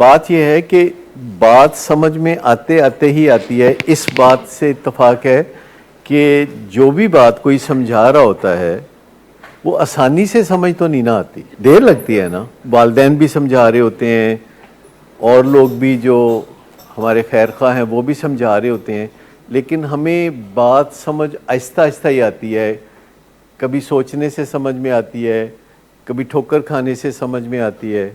بات یہ ہے کہ بات سمجھ میں آتے آتے ہی آتی ہے. اس بات سے اتفاق ہے کہ جو بھی بات کوئی سمجھا رہا ہوتا ہے وہ آسانی سے سمجھ تو نہیں نہ آتی, دیر لگتی ہے نا. والدین بھی سمجھا رہے ہوتے ہیں اور لوگ بھی جو ہمارے خیر خواہ ہیں وہ بھی سمجھا رہے ہوتے ہیں, لیکن ہمیں بات سمجھ آہستہ آہستہ ہی آتی ہے. کبھی سوچنے سے سمجھ میں آتی ہے, کبھی ٹھوکر کھانے سے سمجھ میں آتی ہے,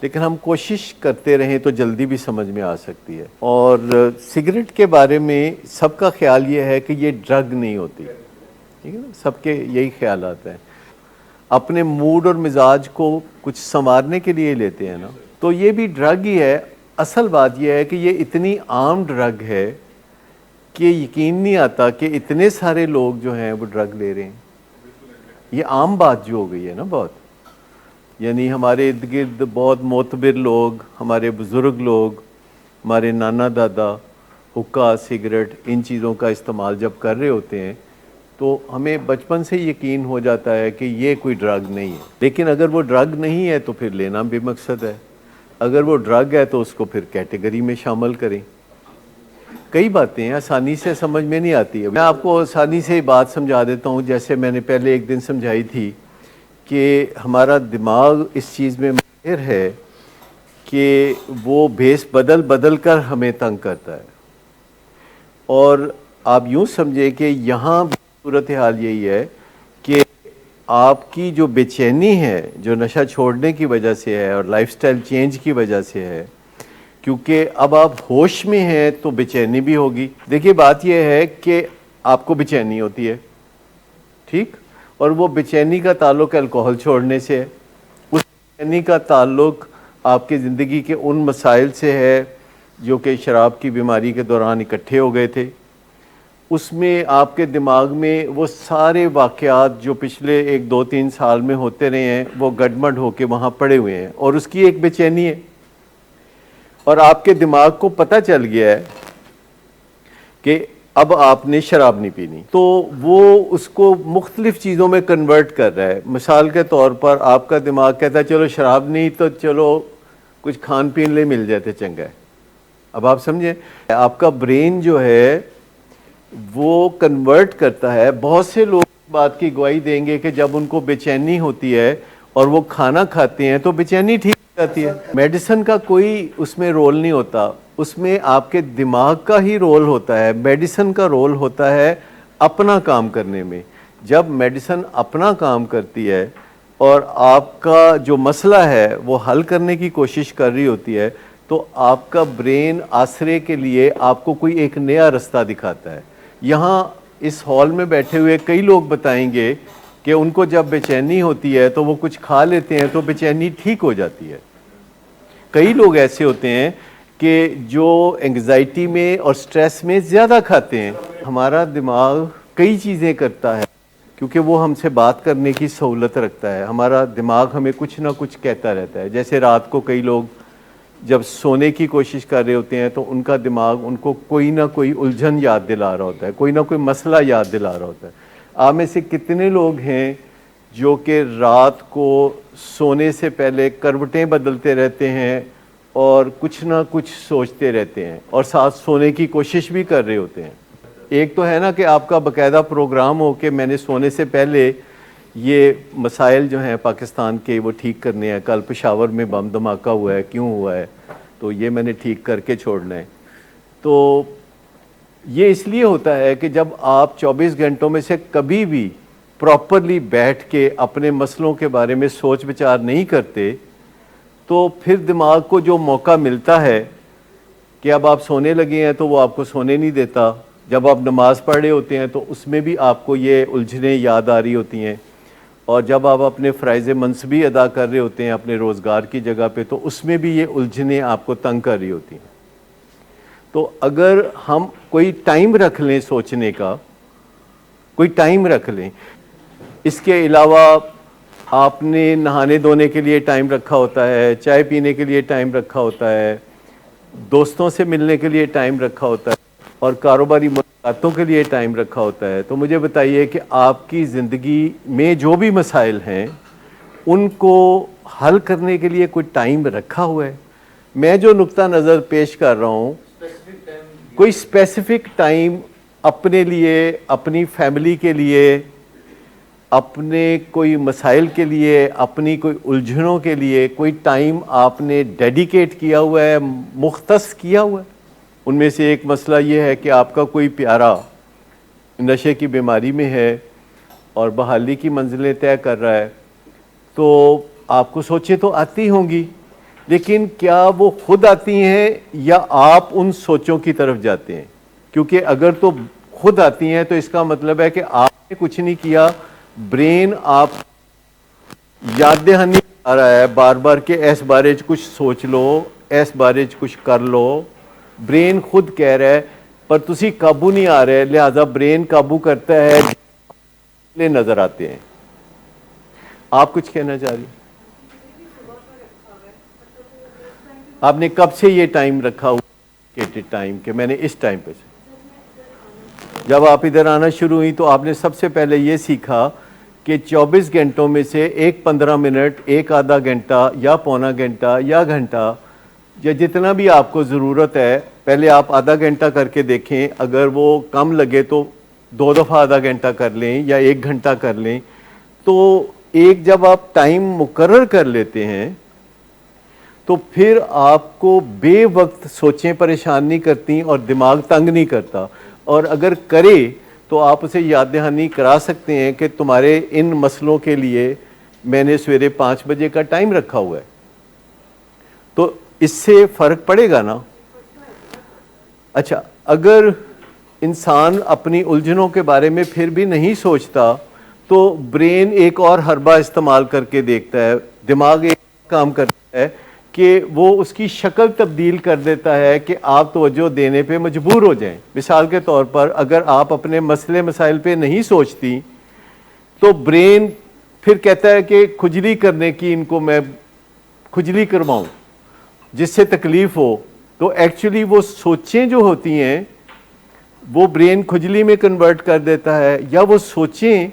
لیکن ہم کوشش کرتے رہیں تو جلدی بھی سمجھ میں آ سکتی ہے. اور سگریٹ کے بارے میں سب کا خیال یہ ہے کہ یہ ڈرگ نہیں ہوتی, ٹھیک ہے نا, سب کے یہی خیالات ہیں. اپنے موڈ اور مزاج کو کچھ سنوارنے کے لیے لیتے ہیں نا, تو یہ بھی ڈرگ ہی ہے. اصل بات یہ ہے کہ یہ اتنی عام ڈرگ ہے کہ یقین نہیں آتا کہ اتنے سارے لوگ جو ہیں وہ ڈرگ لے رہے ہیں. یہ عام بات جو ہو گئی ہے نا بہت, یعنی ہمارے ارد گرد بہت معتبر لوگ, ہمارے بزرگ لوگ, ہمارے نانا دادا حقہ سگریٹ ان چیزوں کا استعمال جب کر رہے ہوتے ہیں تو ہمیں بچپن سے یقین ہو جاتا ہے کہ یہ کوئی ڈرگ نہیں ہے. لیکن اگر وہ ڈرگ نہیں ہے تو پھر لینا بھی مقصد ہے, اگر وہ ڈرگ ہے تو اس کو پھر کیٹیگری میں شامل کریں. کئی باتیں آسانی سے سمجھ میں نہیں آتی ہے. میں آپ کو آسانی سے بات سمجھا دیتا ہوں, جیسے میں نے پہلے ایک دن سمجھائی تھی کہ ہمارا دماغ اس چیز میں ماہر ہے کہ وہ بھیس بدل بدل کر ہمیں تنگ کرتا ہے. اور آپ یوں سمجھے کہ یہاں صورتحال یہی ہے کہ آپ کی جو بے چینی ہے جو نشہ چھوڑنے کی وجہ سے ہے اور لائف سٹائل چینج کی وجہ سے ہے, کیونکہ اب آپ ہوش میں ہیں تو بے چینی بھی ہوگی. دیکھیے بات یہ ہے کہ آپ کو بے چینی ہوتی ہے, ٹھیک, اور وہ بے چینی کا تعلق الکوہل چھوڑنے سے ہے. اس بے چینی کا تعلق آپ کی زندگی کے ان مسائل سے ہے جو کہ شراب کی بیماری کے دوران اکٹھے ہو گئے تھے. اس میں آپ کے دماغ میں وہ سارے واقعات جو پچھلے 1-2-3 سال میں ہوتے رہے ہیں وہ گڈمڈ ہو کے وہاں پڑے ہوئے ہیں, اور اس کی ایک بے چینی ہے. اور آپ کے دماغ کو پتہ چل گیا ہے کہ اب آپ نے شراب نہیں پینی, تو وہ اس کو مختلف چیزوں میں کنورٹ کر رہا ہے. مثال کے طور پر آپ کا دماغ کہتا ہے چلو شراب نہیں تو چلو کچھ کھان پین لے مل جاتے چنگا ہے. اب آپ سمجھیں, آپ کا برین جو ہے وہ کنورٹ کرتا ہے. بہت سے لوگ بات کی گواہی دیں گے کہ جب ان کو بے چینی ہوتی ہے اور وہ کھانا کھاتے ہیں تو بے چینی ٹھیک ہو جاتی ہے. میڈیسن کا کوئی اس میں رول نہیں ہوتا, اس میں آپ کے دماغ کا ہی رول ہوتا ہے. میڈیسن کا رول ہوتا ہے اپنا کام کرنے میں. جب میڈیسن اپنا کام کرتی ہے اور آپ کا جو مسئلہ ہے وہ حل کرنے کی کوشش کر رہی ہوتی ہے تو آپ کا برین آسرے کے لیے آپ کو کوئی ایک نیا رستہ دکھاتا ہے. یہاں اس ہال میں بیٹھے ہوئے کئی لوگ بتائیں گے کہ ان کو جب بے چینی ہوتی ہے تو وہ کچھ کھا لیتے ہیں تو بے چینی ٹھیک ہو جاتی ہے. کئی لوگ ایسے ہوتے ہیں کہ جو انگزائٹی میں اور سٹریس میں زیادہ کھاتے ہیں. ہمارا دماغ کئی چیزیں کرتا ہے کیونکہ وہ ہم سے بات کرنے کی سہولت رکھتا ہے. ہمارا دماغ ہمیں کچھ نہ کچھ کہتا رہتا ہے. جیسے رات کو کئی لوگ جب سونے کی کوشش کر رہے ہوتے ہیں تو ان کا دماغ ان کو کوئی نہ کوئی الجھن یاد دلا رہا ہوتا ہے, کوئی نہ کوئی مسئلہ یاد دلا رہا ہوتا ہے. آپ میں سے کتنے لوگ ہیں جو کہ رات کو سونے سے پہلے کروٹیں بدلتے رہتے ہیں اور کچھ نہ کچھ سوچتے رہتے ہیں اور ساتھ سونے کی کوشش بھی کر رہے ہوتے ہیں. ایک تو ہے نا کہ آپ کا باقاعدہ پروگرام ہو کہ میں نے سونے سے پہلے یہ مسائل جو ہیں پاکستان کے وہ ٹھیک کرنے ہیں. کل پشاور میں بم دھماکہ ہوا ہے, کیوں ہوا ہے, تو یہ میں نے ٹھیک کر کے چھوڑنا ہے. تو یہ اس لیے ہوتا ہے کہ جب آپ 24 گھنٹوں میں سے کبھی بھی پراپرلی بیٹھ کے اپنے مسئلوں کے بارے میں سوچ بچار نہیں کرتے تو پھر دماغ کو جو موقع ملتا ہے کہ اب آپ سونے لگے ہیں تو وہ آپ کو سونے نہیں دیتا. جب آپ نماز پڑھ رہے ہوتے ہیں تو اس میں بھی آپ کو یہ الجھنیں یاد آ رہی ہوتی ہیں, اور جب آپ اپنے فرائض منصبی ادا کر رہے ہوتے ہیں اپنے روزگار کی جگہ پہ تو اس میں بھی یہ الجھنیں آپ کو تنگ کر رہی ہوتی ہیں. تو اگر ہم کوئی ٹائم رکھ لیں سوچنے کا, کوئی ٹائم رکھ لیں. اس کے علاوہ آپ نے نہانے دھونے کے لیے ٹائم رکھا ہوتا ہے, چائے پینے کے لیے ٹائم رکھا ہوتا ہے, دوستوں سے ملنے کے لیے ٹائم رکھا ہوتا ہے, اور کاروباری ملاقاتوں کے لیے ٹائم رکھا ہوتا ہے. تو مجھے بتائیے کہ آپ کی زندگی میں جو بھی مسائل ہیں ان کو حل کرنے کے لیے کوئی ٹائم رکھا ہوا ہے؟ میں جو نقطہ نظر پیش کر رہا ہوں کوئی اسپیسیفک ٹائم اپنے لیے, اپنی فیملی کے لیے, اپنے کوئی مسائل کے لیے, اپنی کوئی الجھنوں کے لیے کوئی ٹائم آپ نے ڈیڈیکیٹ کیا ہوا ہے, مختص کیا ہوا ہے؟ ان میں سے ایک مسئلہ یہ ہے کہ آپ کا کوئی پیارا نشے کی بیماری میں ہے اور بحالی کی منزلیں طے کر رہا ہے, تو آپ کو سوچیں تو آتی ہوں گی, لیکن کیا وہ خود آتی ہیں یا آپ ان سوچوں کی طرف جاتے ہیں؟ کیونکہ اگر تو خود آتی ہیں تو اس کا مطلب ہے کہ آپ نے کچھ نہیں کیا, برین آپ یاد دہانی آ رہا ہے بار بار کہ ایس بارے چ کچھ سوچ لو, ایس بارے چ کچھ کر لو, برین خود کہہ رہا ہے پر تسی قابو نہیں آ رہے, لہذا برین قابو کرتا ہے, لے نظر آتے ہیں. آپ کچھ کہنا چاہ رہی ہیں؟ آپ نے کب سے یہ ٹائم رکھا ہوا ٹائم کہ میں نے اس ٹائم پہ سے؟ جب آپ ادھر آنا شروع ہوئی تو آپ نے سب سے پہلے یہ سیکھا کہ 24 گھنٹوں میں سے ایک 15 منٹ, ایک آدھا گھنٹہ یا پونا گھنٹہ یا گھنٹہ یا جتنا بھی آپ کو ضرورت ہے, پہلے آپ آدھا گھنٹہ کر کے دیکھیں, اگر وہ کم لگے تو 2 دفعہ آدھا گھنٹہ کر لیں یا 1 گھنٹہ کر لیں. تو ایک جب آپ ٹائم مقرر کر لیتے ہیں تو پھر آپ کو بے وقت سوچیں پریشان نہیں کرتی اور دماغ تنگ نہیں کرتا, اور اگر کرے تو آپ اسے یاد دہانی کرا سکتے ہیں کہ تمہارے ان مسئلوں کے لیے میں نے سویرے 5 بجے کا ٹائم رکھا ہوا ہے. تو اس سے فرق پڑے گا نا. اچھا, اگر انسان اپنی الجھنوں کے بارے میں پھر بھی نہیں سوچتا تو برین ایک اور حربہ استعمال کر کے دیکھتا ہے, دماغ ایک کام کرتا ہے کہ وہ اس کی شکل تبدیل کر دیتا ہے کہ آپ توجہ دینے پہ مجبور ہو جائیں. مثال کے طور پر اگر آپ اپنے مسئلے مسائل پہ نہیں سوچتی تو برین پھر کہتا ہے کہ کھجلی کرنے کی ان کو میں کھجلی کرواؤں جس سے تکلیف ہو, تو ایکچولی وہ سوچیں جو ہوتی ہیں وہ برین کھجلی میں کنورٹ کر دیتا ہے, یا وہ سوچیں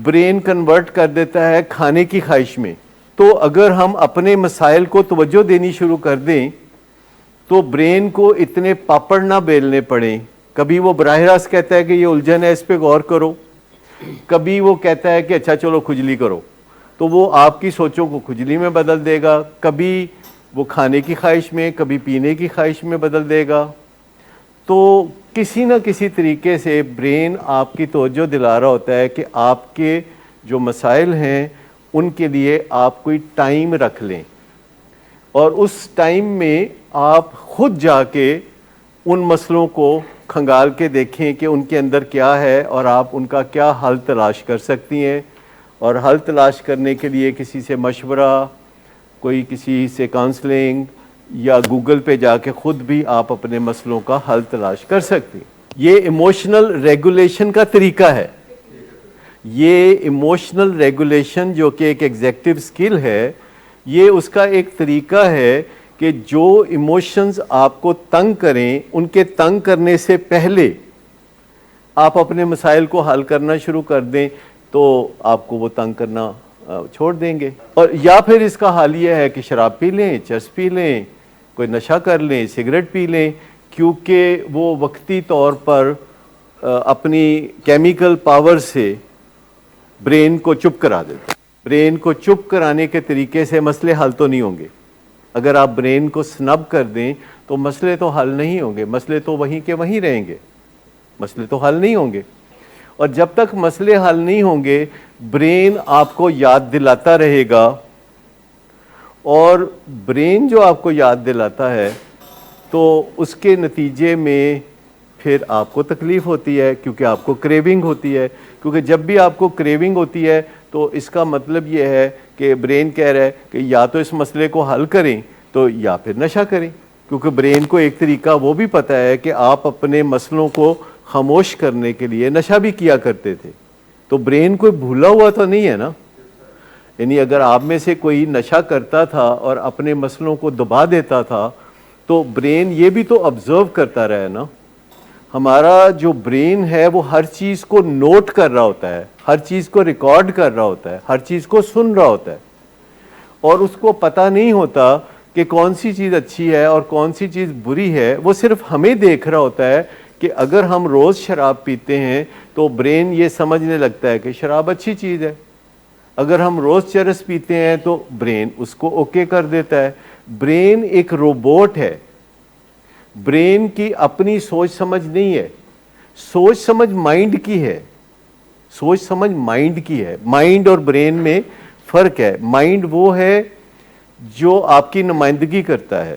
برین کنورٹ کر دیتا ہے کھانے کی خواہش میں. تو اگر ہم اپنے مسائل کو توجہ دینی شروع کر دیں تو برین کو اتنے پاپڑ نہ بیلنے پڑیں. کبھی وہ براہ راست کہتا ہے کہ یہ الجھن ہے اس پہ غور کرو, کبھی وہ کہتا ہے کہ اچھا چلو کھجلی کرو, تو وہ آپ کی سوچوں کو کھجلی میں بدل دے گا, کبھی وہ کھانے کی خواہش میں, کبھی پینے کی خواہش میں بدل دے گا. تو کسی نہ کسی طریقے سے برین آپ کی توجہ دلا رہا ہوتا ہے کہ آپ کے جو مسائل ہیں ان کے لیے آپ کوئی ٹائم رکھ لیں, اور اس ٹائم میں آپ خود جا کے ان مسئلوں کو کھنگال کے دیکھیں کہ ان کے اندر کیا ہے اور آپ ان کا کیا حل تلاش کر سکتی ہیں. اور حل تلاش کرنے کے لیے کسی سے مشورہ, کوئی کسی سے کاؤنسلنگ, یا گوگل پہ جا کے خود بھی آپ اپنے مسئلوں کا حل تلاش کر سکتی ہیں. یہ ایموشنل ریگولیشن کا طریقہ ہے. یہ ایموشنل ریگولیشن جو کہ ایک ایگزیکٹو سکل ہے, یہ اس کا ایک طریقہ ہے کہ جو ایموشنز آپ کو تنگ کریں ان کے تنگ کرنے سے پہلے آپ اپنے مسائل کو حل کرنا شروع کر دیں تو آپ کو وہ تنگ کرنا چھوڑ دیں گے. اور یا پھر اس کا حال یہ ہے کہ شراب پی لیں, چرس پی لیں, کوئی نشہ کر لیں, سگریٹ پی لیں, کیونکہ وہ وقتی طور پر اپنی کیمیکل پاور سے برین کو چپ کرا دیتا ہے. برین کو چپ کرانے کے طریقے سے مسئلے حل تو نہیں ہوں گے. اگر آپ برین کو سنب کر دیں تو مسئلے تو حل نہیں ہوں گے, مسئلے تو وہیں کے وہیں رہیں گے, مسئلے تو حل نہیں ہوں گے. اور جب تک مسئلے حل نہیں ہوں گے برین آپ کو یاد دلاتا رہے گا, اور برین جو آپ کو یاد دلاتا ہے تو اس کے نتیجے میں پھر آپ کو تکلیف ہوتی ہے, کیونکہ آپ کو کریونگ ہوتی ہے. کیونکہ جب بھی آپ کو کریونگ ہوتی ہے تو اس کا مطلب یہ ہے کہ برین کہہ رہا ہے کہ یا تو اس مسئلے کو حل کریں تو یا پھر نشہ کریں. کیونکہ برین کو ایک طریقہ وہ بھی پتہ ہے کہ آپ اپنے مسئلوں کو خاموش کرنے کے لیے نشہ بھی کیا کرتے تھے. تو برین کوئی بھولا ہوا تو نہیں ہے نا. یعنی اگر آپ میں سے کوئی نشہ کرتا تھا اور اپنے مسئلوں کو دبا دیتا تھا تو برین یہ بھی تو آبزرو کرتا رہا نا. ہمارا جو برین ہے وہ ہر چیز کو نوٹ کر رہا ہوتا ہے, ہر چیز کو ریکارڈ کر رہا ہوتا ہے, ہر چیز کو سن رہا ہوتا ہے, اور اس کو پتہ نہیں ہوتا کہ کون سی چیز اچھی ہے اور کون سی چیز بری ہے وہ صرف ہمیں دیکھ رہا ہوتا ہے کہ اگر ہم روز شراب پیتے ہیں تو برین یہ سمجھنے لگتا ہے کہ شراب اچھی چیز ہے. اگر ہم روز چرس پیتے ہیں تو برین اس کو اوکے کر دیتا ہے. برین ایک روبوٹ ہے, برین کی اپنی سوچ سمجھ نہیں ہے. سوچ سمجھ مائنڈ کی ہے, سوچ سمجھ مائنڈ کی ہے. مائنڈ اور برین میں فرق ہے. مائنڈ وہ ہے جو آپ کی نمائندگی کرتا ہے,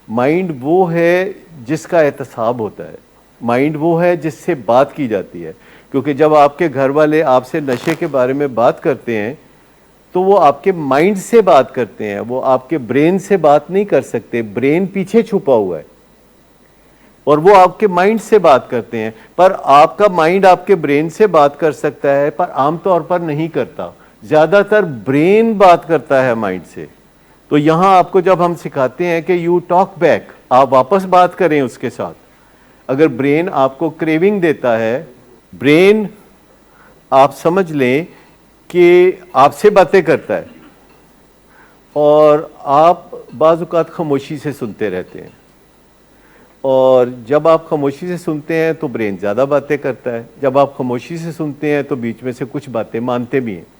مائنڈ وہ ہے جس کا احتساب ہوتا ہے, مائنڈ وہ ہے جس سے بات کی جاتی ہے. کیونکہ جب آپ کے گھر والے آپ سے نشے کے بارے میں بات کرتے ہیں تو وہ آپ کے مائنڈ سے بات کرتے ہیں, وہ آپ کے برین سے بات نہیں کر سکتے. برین پیچھے چھپا ہوا ہے اور وہ آپ کے مائنڈ سے بات کرتے ہیں. پر آپ کا مائنڈ آپ کے برین سے بات کر سکتا ہے, پر عام طور پر نہیں کرتا. زیادہ تر برین بات کرتا ہے مائنڈ سے. تو یہاں آپ کو جب ہم سکھاتے ہیں کہ یو ٹاک بیک, آپ واپس بات کریں اس کے ساتھ. اگر برین آپ کو کریونگ دیتا ہے, برین آپ سمجھ لیں کہ آپ سے باتیں کرتا ہے اور آپ بعض اوقات خاموشی سے سنتے رہتے ہیں, اور جب آپ خاموشی سے سنتے ہیں تو برین زیادہ باتیں کرتا ہے. جب آپ خاموشی سے سنتے ہیں تو بیچ میں سے کچھ باتیں مانتے بھی ہیں.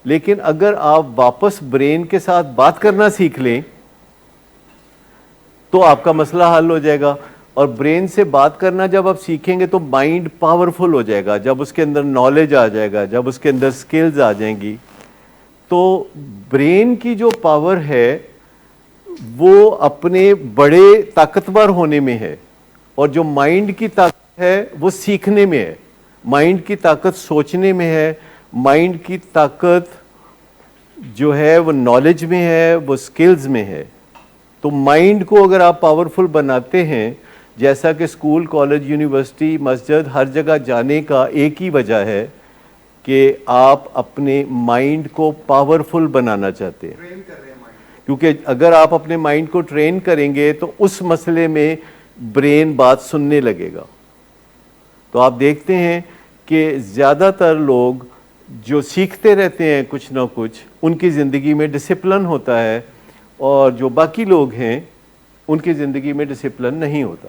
لیکن اگر آپ واپس برین کے ساتھ بات کرنا سیکھ لیں تو آپ کا مسئلہ حل ہو جائے گا. اور برین سے بات کرنا جب آپ سیکھیں گے تو مائنڈ پاورفل ہو جائے گا. جب اس کے اندر نالج آ جائے گا, جب اس کے اندر سکلز آ جائیں گی, تو برین کی جو پاور ہے وہ اپنے بڑے طاقتور ہونے میں ہے, اور جو مائنڈ کی طاقت ہے وہ سیکھنے میں ہے. مائنڈ کی طاقت سوچنے میں ہے, مائنڈ کی طاقت جو ہے وہ نالج میں ہے, وہ سکلز میں ہے. تو مائنڈ کو اگر آپ پاورفل بناتے ہیں, جیسا کہ اسکول, کالج, یونیورسٹی, مسجد, ہر جگہ جانے کا ایک ہی وجہ ہے کہ آپ اپنے مائنڈ کو پاورفل بنانا چاہتے ہیں. کیونکہ اگر آپ اپنے مائنڈ کو ٹرین کریں گے تو اس مسئلے میں برین بات سننے لگے گا. تو آپ دیکھتے ہیں کہ زیادہ تر لوگ جو سیکھتے رہتے ہیں کچھ نہ کچھ, ان کی زندگی میں ڈسپلن ہوتا ہے, اور جو باقی لوگ ہیں ان کی زندگی میں ڈسپلن نہیں ہوتا.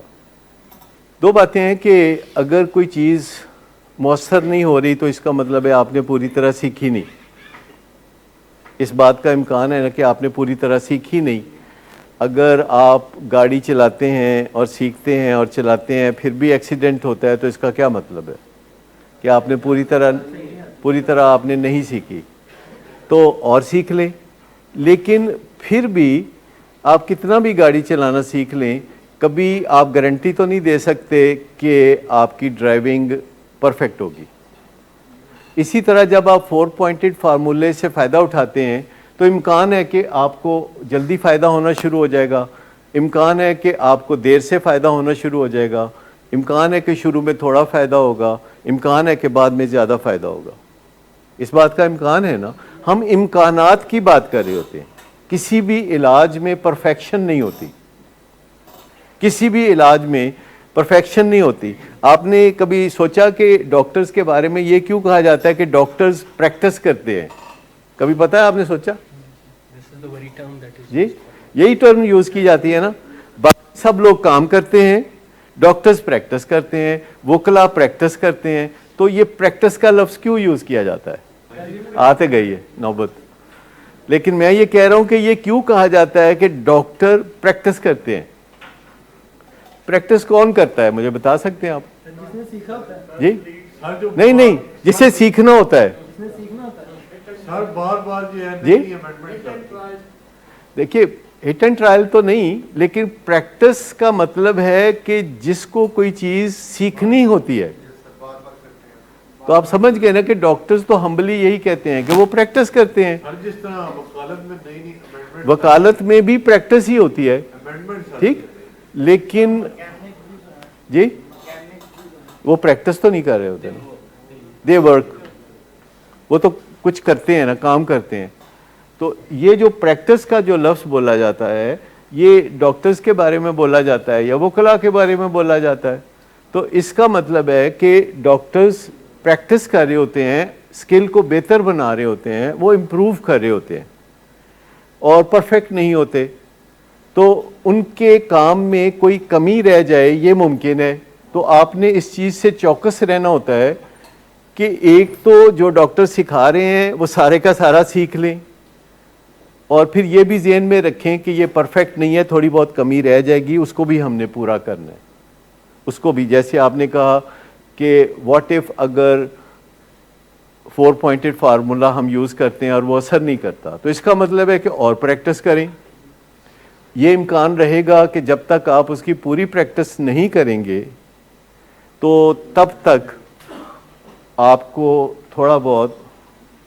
دو باتیں ہیں کہ اگر کوئی چیز مؤثر نہیں ہو رہی تو اس کا مطلب ہے آپ نے پوری طرح سیکھی نہیں. اس بات کا امکان ہے نا کہ آپ نے پوری طرح سیکھی نہیں. اگر آپ گاڑی چلاتے ہیں اور سیکھتے ہیں اور چلاتے ہیں پھر بھی ایکسیڈنٹ ہوتا ہے تو اس کا کیا مطلب ہے کہ آپ نے پوری طرح آپ نے نہیں سیکھی. تو اور سیکھ لیں. لیکن پھر بھی آپ کتنا بھی گاڑی چلانا سیکھ لیں, کبھی آپ گارنٹی تو نہیں دے سکتے کہ آپ کی ڈرائیونگ پرفیکٹ ہوگی. اسی طرح جب آپ 4 پوائنٹڈ فارمولے سے فائدہ اٹھاتے ہیں تو امکان ہے کہ آپ کو جلدی فائدہ ہونا شروع ہو جائے گا, امکان ہے کہ آپ کو دیر سے فائدہ ہونا شروع ہو جائے گا, امکان ہے کہ شروع میں تھوڑا فائدہ ہوگا, امکان ہے کہ بعد میں زیادہ فائدہ ہوگا. اس بات کا امکان ہے نا. ہم امکانات کی بات کر رہے ہوتے ہیں. کسی بھی علاج میں پرفیکشن نہیں ہوتی, کسی بھی علاج میں پرفیکشن نہیں ہوتی. آپ نے کبھی سوچا کہ ڈاکٹرز کے بارے میں یہ کیوں کہا جاتا ہے کہ ڈاکٹرز پریکٹس کرتے ہیں؟ کبھی پتہ ہے آپ نے سوچا؟ جی یہی ٹرم یوز کی جاتی ہے نا. باقی سب لوگ کام کرتے ہیں, ڈاکٹرز پریکٹس کرتے ہیں, وکلا پریکٹس کرتے ہیں. تو یہ پریکٹس کا لفظ کیوں یوز کیا جاتا ہے؟ آتے گئی ہے نوبت. لیکن میں یہ کہہ رہا ہوں کہ یہ کیوں کہا جاتا ہے کہ ڈاکٹر پریکٹس کرتے ہیں؟ پریکٹس کون کرتا ہے مجھے بتا سکتے ہیں آپ؟ جی نہیں, جسے سیکھنا ہوتا ہے. جی دیکھیے ہٹ اینڈ ٹرائل تو نہیں, لیکن پریکٹس کا مطلب ہے کہ جس کو کوئی چیز سیکھنی ہوتی ہے. تو آپ سمجھ گئے نا کہ ڈاکٹرز تو ہمبلی یہی کہتے ہیں کہ وہ پریکٹس کرتے ہیں. جس طرح وکالت میں بھی پریکٹس ہی ہوتی ہے, ٹھیک, لیکن جی وہ پریکٹس تو نہیں کر رہے ہوتے نا, دے ورک, وہ تو کچھ کرتے ہیں نا, کام کرتے ہیں. تو یہ جو پریکٹس کا جو لفظ بولا جاتا ہے یہ ڈاکٹرز کے بارے میں بولا جاتا ہے یا وکلا کے بارے میں بولا جاتا ہے. تو اس کا مطلب ہے کہ ڈاکٹرز پریکٹس کر رہے ہوتے ہیں, اسکل کو بہتر بنا رہے ہوتے ہیں, وہ امپروو کر رہے ہوتے ہیں. اور پرفیکٹ نہیں ہوتے، تو ان کے کام میں کوئی کمی رہ جائے یہ ممکن ہے. تو آپ نے اس چیز سے چوکس رہنا ہوتا ہے کہ ایک تو جو ڈاکٹر سکھا رہے ہیں وہ سارے کا سارا سیکھ لیں، اور پھر یہ بھی ذہن میں رکھیں کہ یہ پرفیکٹ نہیں ہے، تھوڑی بہت کمی رہ جائے گی، اس کو بھی ہم نے پورا کرنا ہے. اس کو بھی جیسے آپ نے کہا کہ واٹ ایف اگر 4 پوائنٹڈ فارمولا ہم یوز کرتے ہیں اور وہ اثر نہیں کرتا، تو اس کا مطلب ہے کہ اور پریکٹس کریں. یہ امکان رہے گا کہ جب تک آپ اس کی پوری پریکٹس نہیں کریں گے تو تب تک آپ کو تھوڑا بہت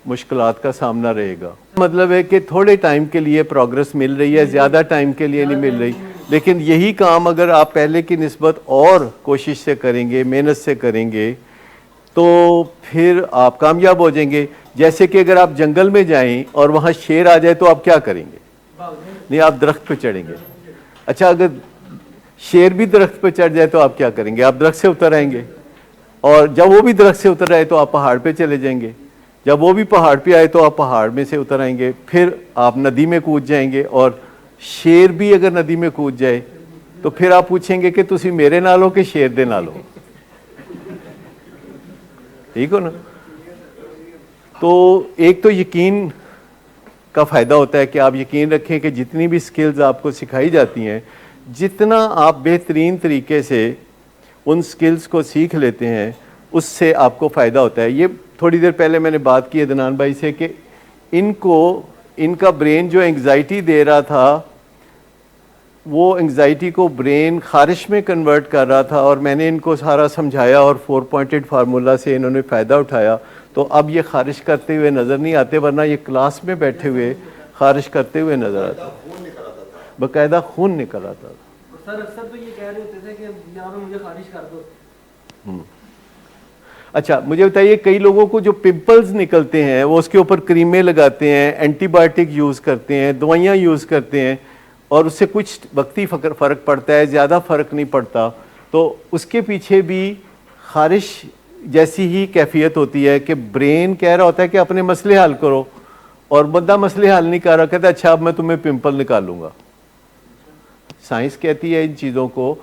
مشکلات کا سامنا رہے گا. مطلب ہے کہ تھوڑے ٹائم کے لیے پروگرس مل رہی ہے، زیادہ ٹائم کے لیے نہیں مل رہی، لیکن یہی کام اگر آپ پہلے کی نسبت اور کوشش سے کریں گے، محنت سے کریں گے، تو پھر آپ کامیاب ہو جائیں گے. جیسے کہ اگر آپ جنگل میں جائیں اور وہاں شیر آ جائے تو آپ کیا کریں گے؟ نہیں، آپ درخت پہ چڑھیں گے. اچھا، اگر شیر بھی درخت پہ چڑھ جائے تو آپ کیا کریں گے؟ آپ درخت سے اتر آئیں گے، اور جب وہ بھی درخت سے اتر آئے تو آپ پہاڑ پہ چلے جائیں گے، جب وہ بھی پہاڑ پہ آئے تو آپ پہاڑ میں سے اتر آئیں گے، پھر آپ ندی میں کود جائیں گے. اور شیر بھی اگر ندی میں کود جائے تو پھر آپ پوچھیں گے کہ تسی میرے نال ہو کہ شیر دے نال ہو؟ ٹھیک ہو نا؟ تو ایک تو یقین کا فائدہ ہوتا ہے کہ آپ یقین رکھیں کہ جتنی بھی سکلز آپ کو سکھائی جاتی ہیں، جتنا آپ بہترین طریقے سے ان سکلز کو سیکھ لیتے ہیں اس سے آپ کو فائدہ ہوتا ہے. یہ تھوڑی دیر پہلے میں نے بات کی عدنان بھائی سے کہ ان کا برین جو انگزائٹی دے رہا تھا وہ انگزائٹی کو برین خارش میں کنورٹ کر رہا تھا، اور میں نے ان کو سارا سمجھایا اور 4 پوائنٹڈ فارمولا سے انہوں نے فائدہ اٹھایا. تو اب یہ خارش کرتے ہوئے نظر نہیں آتے، ورنہ یہ کلاس میں بیٹھے ہوئے خارش کرتے ہوئے نظر آتے، باقاعدہ خون نکل آتا تھا. سر اکثر تو یہ کہہ رہے ہوتے تھے کہ یہاں پہ مجھے خارش کر دو. اچھا مجھے بتائیے، کئی لوگوں کو جو پمپلز نکلتے ہیں وہ اس کے اوپر کریمیں لگاتے ہیں، اینٹی بایوٹک یوز کرتے ہیں، دوائیاں یوز کرتے ہیں، اور اس سے کچھ وقتی فرق پڑتا ہے، زیادہ فرق نہیں پڑتا. تو اس کے پیچھے بھی خارش جیسی ہی کیفیت ہوتی ہے کہ برین کہہ رہا ہوتا ہے کہ اپنے مسئلے حل کرو، اور بندہ مسئلے حل نہیں کر رہا، کہتا ہے اچھا اب میں تمہیں پمپل نکالوں گا. سائنس کہتی ہے ان چیزوں کو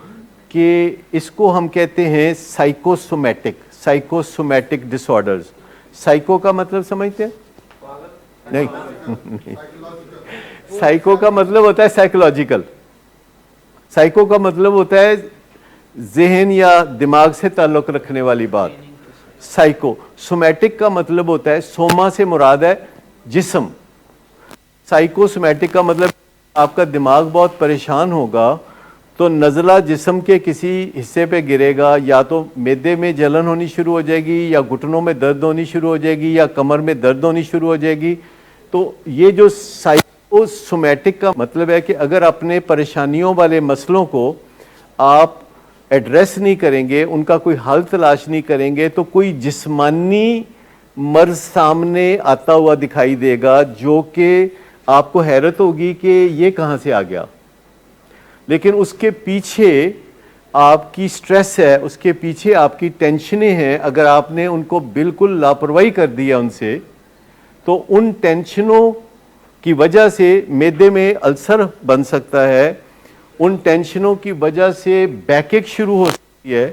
کہ اس کو ہم کہتے ہیں سائیکوسومیٹک ڈس آرڈرز. سائیکو کا مطلب سمجھتے ہیں؟ نہیں سائیکو کا مطلب ہوتا ہے سائیکولوجیکل. سائیکو کا مطلب ہوتا ہے ذہن یا دماغ سے تعلق رکھنے والی بات. سائیکو سومیٹک کا مطلب ہوتا ہے، سوما سے مراد ہے جسم. سائیکوسومیٹک کا مطلب آپ کا دماغ بہت پریشان ہوگا تو نزلہ جسم کے کسی حصے پہ گرے گا، یا تو معدے میں جلن ہونی شروع ہو جائے گی، یا گھٹنوں میں درد ہونی شروع ہو جائے گی، یا کمر میں درد ہونی شروع ہو جائے گی. تو یہ جو سائیکوسومیٹک کا مطلب ہے کہ اگر اپنے پریشانیوں والے مسئلوں کو آپ ایڈریس نہیں کریں گے، ان کا کوئی حل تلاش نہیں کریں گے، تو کوئی جسمانی مرض سامنے آتا ہوا دکھائی دے گا جو کہ آپ کو حیرت ہوگی کہ یہ کہاں سے آ گیا. لیکن اس کے پیچھے آپ کی سٹریس ہے، اس کے پیچھے آپ کی ٹینشنیں ہیں. اگر آپ نے ان کو بالکل لاپرواہی کر دیا ان سے، تو ان ٹینشنوں کی وجہ سے معدے میں السر بن سکتا ہے، ان ٹینشنوں کی وجہ سے بیک ایک شروع ہو سکتی ہے،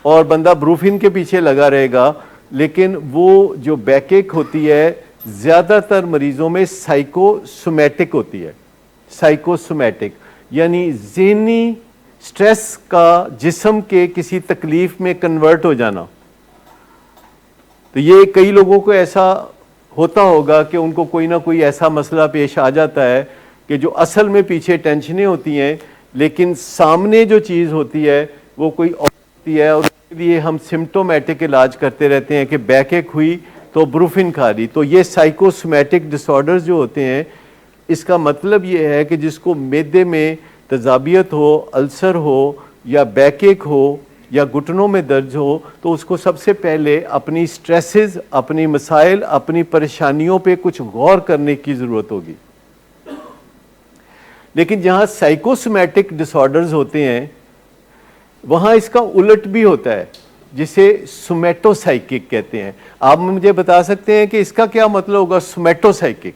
اور بندہ بروفین کے پیچھے لگا رہے گا. لیکن وہ جو بیک ایک ہوتی ہے زیادہ تر مریضوں میں سائیکوسومیٹک ہوتی ہے. سائیکوسومیٹک یعنی ذہنی سٹریس کا جسم کے کسی تکلیف میں کنورٹ ہو جانا. تو یہ کئی لوگوں کو ایسا ہوتا ہوگا کہ ان کو کوئی نہ کوئی ایسا مسئلہ پیش آ جاتا ہے کہ جو اصل میں پیچھے ٹینشنیں ہوتی ہیں، لیکن سامنے جو چیز ہوتی ہے وہ کوئی اور ہوتی ہے، اور اس کے لیے ہم سمٹومیٹک علاج کرتے رہتے ہیں کہ بیک ایک ہوئی تو بروفن کھا لی. تو یہ سائیکوسومیٹک ڈس آرڈرز جو ہوتے ہیں، اس کا مطلب یہ ہے کہ جس کو معدے میں تذابیت ہو، السر ہو، یا بیک ایک ہو، یا گھٹنوں میں درد ہو، تو اس کو سب سے پہلے اپنی سٹریسز، اپنی مسائل، اپنی پریشانیوں پہ کچھ غور کرنے کی ضرورت ہوگی. لیکن جہاں سائیکوسومیٹک ڈس آرڈرز ہوتے ہیں وہاں اس کا الٹ بھی ہوتا ہے، جسے سومیٹو سائیکک کہتے ہیں. آپ مجھے بتا سکتے ہیں کہ اس کا کیا مطلب ہوگا سومیٹو سائیکک؟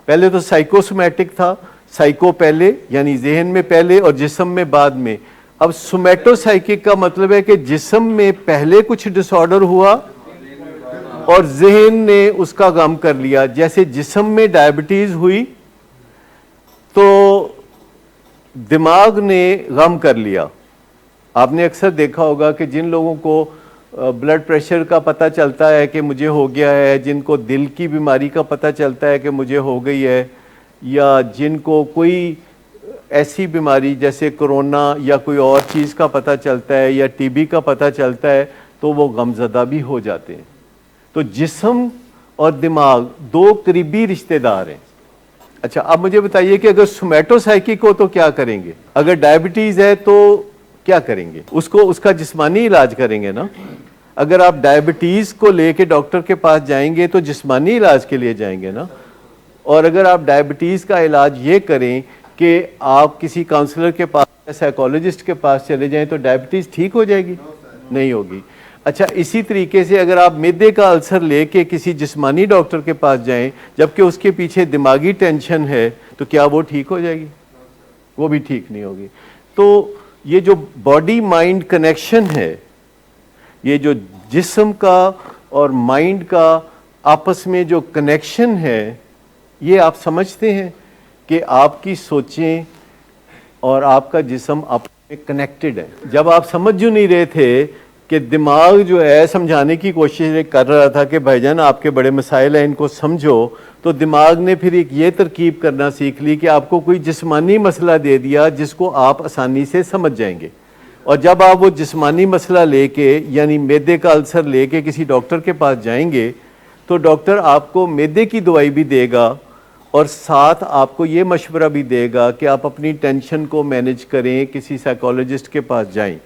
پہلے تو سائیکوسومیٹک تھا، سائیکو پہلے یعنی ذہن میں پہلے اور جسم میں بعد میں. اب سومیٹو سائیکک کا مطلب ہے کہ جسم میں پہلے کچھ ڈس آرڈر ہوا اور ذہن نے اس کا غم کر لیا. جیسے جسم میں ڈائبٹیز ہوئی تو دماغ نے غم کر لیا. آپ نے اکثر دیکھا ہوگا کہ جن لوگوں کو بلڈ پریشر کا پتہ چلتا ہے کہ مجھے ہو گیا ہے، جن کو دل کی بیماری کا پتہ چلتا ہے کہ مجھے ہو گئی ہے، یا جن کو کوئی ایسی بیماری جیسے کرونا یا کوئی اور چیز کا پتہ چلتا ہے یا ٹی بی کا پتہ چلتا ہے تو وہ غمزدہ بھی ہو جاتے ہیں. تو جسم اور دماغ دو قریبی رشتہ دار ہیں. اچھا اب مجھے بتائیے کہ اگر سومیٹو سائیکک ہو تو کیا کریں گے؟ اگر ڈائبٹیز ہے تو کیا کریں گے؟ اس کا جسمانی علاج کریں گے نا. اگر آپ ڈائبٹیز کو لے کے ڈاکٹر کے پاس جائیں گے تو جسمانی علاج کے لیے جائیں گے نا. اور اگر آپ ڈائبٹیز کا علاج یہ کریں کہ آپ کسی کاؤنسلر کے پاس، سائیکالوجسٹ کے پاس چلے جائیں تو ڈائبٹیز ٹھیک ہو جائے گی؟ نہیں ہوگی. اچھا اسی طریقے سے اگر آپ معدے کا السر لے کے کسی جسمانی ڈاکٹر کے پاس جائیں جبکہ اس کے پیچھے دماغی ٹینشن ہے تو کیا وہ ٹھیک ہو جائے گی؟ وہ بھی ٹھیک نہیں ہوگی. تو یہ جو باڈی مائنڈ کنیکشن ہے، یہ جو جسم کا اور مائنڈ کا آپس میں جو کنیکشن ہے، یہ آپ سمجھتے ہیں کہ آپ کی سوچیں اور آپ کا جسم آپس میں کنیکٹڈ ہے. جب آپ سمجھ جو نہیں رہے تھے کہ دماغ جو ہے سمجھانے کی کوشش کر رہا تھا کہ بھائی جان آپ کے بڑے مسائل ہیں ان کو سمجھو، تو دماغ نے پھر ایک یہ ترکیب کرنا سیکھ لی کہ آپ کو کوئی جسمانی مسئلہ دے دیا جس کو آپ آسانی سے سمجھ جائیں گے. اور جب آپ وہ جسمانی مسئلہ لے کے یعنی معدے کا السر لے کے کسی ڈاکٹر کے پاس جائیں گے تو ڈاکٹر آپ کو معدے کی دوائی بھی دے گا اور ساتھ آپ کو یہ مشورہ بھی دے گا کہ آپ اپنی ٹینشن کو مینیج کریں، کسی سائیکالوجسٹ کے پاس جائیں.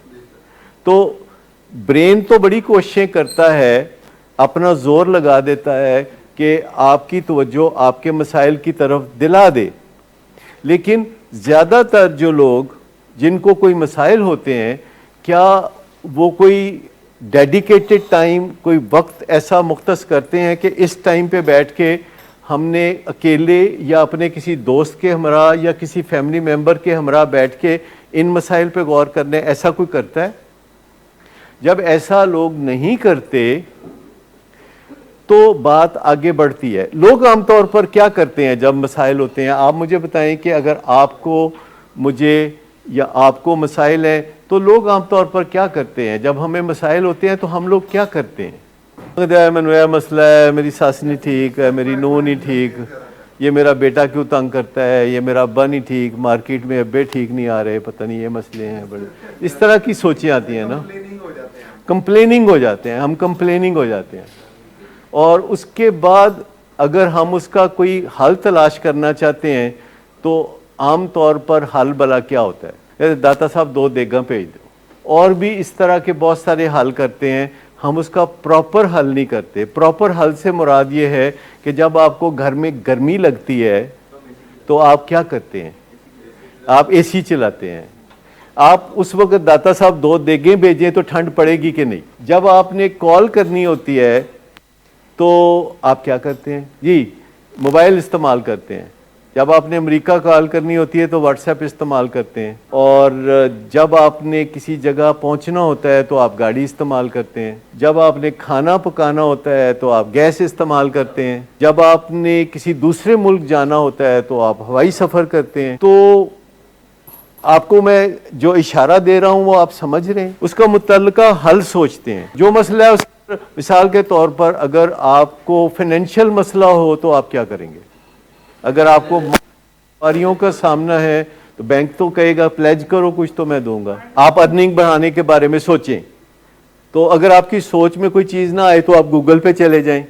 تو برین تو بڑی کوششیں کرتا ہے، اپنا زور لگا دیتا ہے کہ آپ کی توجہ آپ کے مسائل کی طرف دلا دے، لیکن زیادہ تر جو لوگ جن کو کوئی مسائل ہوتے ہیں، کیا وہ کوئی ڈیڈیکیٹڈ ٹائم، کوئی وقت ایسا مختص کرتے ہیں کہ اس ٹائم پہ بیٹھ کے ہم نے اکیلے یا اپنے کسی دوست کے ہمراہ یا کسی فیملی ممبر کے ہمراہ بیٹھ کے ان مسائل پہ غور کرنے؟ ایسا کوئی کرتا ہے؟ جب ایسا لوگ نہیں کرتے تو بات آگے بڑھتی ہے. لوگ عام طور پر کیا کرتے ہیں جب مسائل ہوتے ہیں؟ آپ مجھے بتائیں کہ اگر آپ کو، مجھے یا آپ کو مسائل ہیں تو لوگ عام طور پر کیا کرتے ہیں؟ جب ہمیں مسائل ہوتے ہیں تو ہم لوگ کیا کرتے ہیں؟ میرا مسئلہ ہے، میری ساس نہیں ٹھیک ہے، میری نوح نہیں ٹھیک، یہ میرا بیٹا کیوں تنگ کرتا ہے، یہ میرا ابا نہیں ٹھیک، مارکیٹ میں ابے ٹھیک نہیں آ رہے، پتہ نہیں یہ مسئلے ہیں بڑے. اس طرح کی سوچیں آتی ہیں نا. کمپلیننگ ہو جاتے ہیں، ہم کمپلیننگ ہو جاتے ہیں. اور اس کے بعد اگر ہم اس کا کوئی حل تلاش کرنا چاہتے ہیں تو عام طور پر حل بلا کیا ہوتا ہے؟ داتا صاحب 2 دیگاں بھیج دو. اور بھی اس طرح کے بہت سارے حل کرتے ہیں، ہم اس کا پراپر حل نہیں کرتے. پراپر حل سے مراد یہ ہے کہ جب آپ کو گھر میں گرمی لگتی ہے تو آپ کیا کرتے ہیں؟ آپ اے سی چلاتے ہیں. آپ اس وقت داتا صاحب 2 دیگیں بھیجیں تو ٹھنڈ پڑے گی کہ نہیں؟ جب آپ نے کال کرنی ہوتی ہے تو آپ کیا کرتے ہیں؟ جی موبائل استعمال کرتے ہیں. جب آپ نے امریکہ کال کرنی ہوتی ہے تو واٹس ایپ استعمال کرتے ہیں. اور جب آپ نے کسی جگہ پہنچنا ہوتا ہے تو آپ گاڑی استعمال کرتے ہیں. جب آپ نے کھانا پکانا ہوتا ہے تو آپ گیس استعمال کرتے ہیں. جب آپ نے کسی دوسرے ملک جانا ہوتا ہے تو آپ ہوائی سفر کرتے ہیں. تو آپ کو میں جو اشارہ دے رہا ہوں وہ آپ سمجھ رہے ہیں؟ اس کا متعلقہ حل سوچتے ہیں. جو مسئلہ ہے اس پر، مثال کے طور پر اگر آپ کو فائنینشیل مسئلہ ہو تو آپ کیا کریں گے؟ اگر آپ کو بیماریوں کا سامنا ہے تو بینک تو کہے گا پلیج کرو کچھ تو میں دوں گا. آپ ارننگ بڑھانے کے بارے میں سوچیں. تو اگر آپ کی سوچ میں کوئی چیز نہ آئے تو آپ گوگل پہ چلے جائیں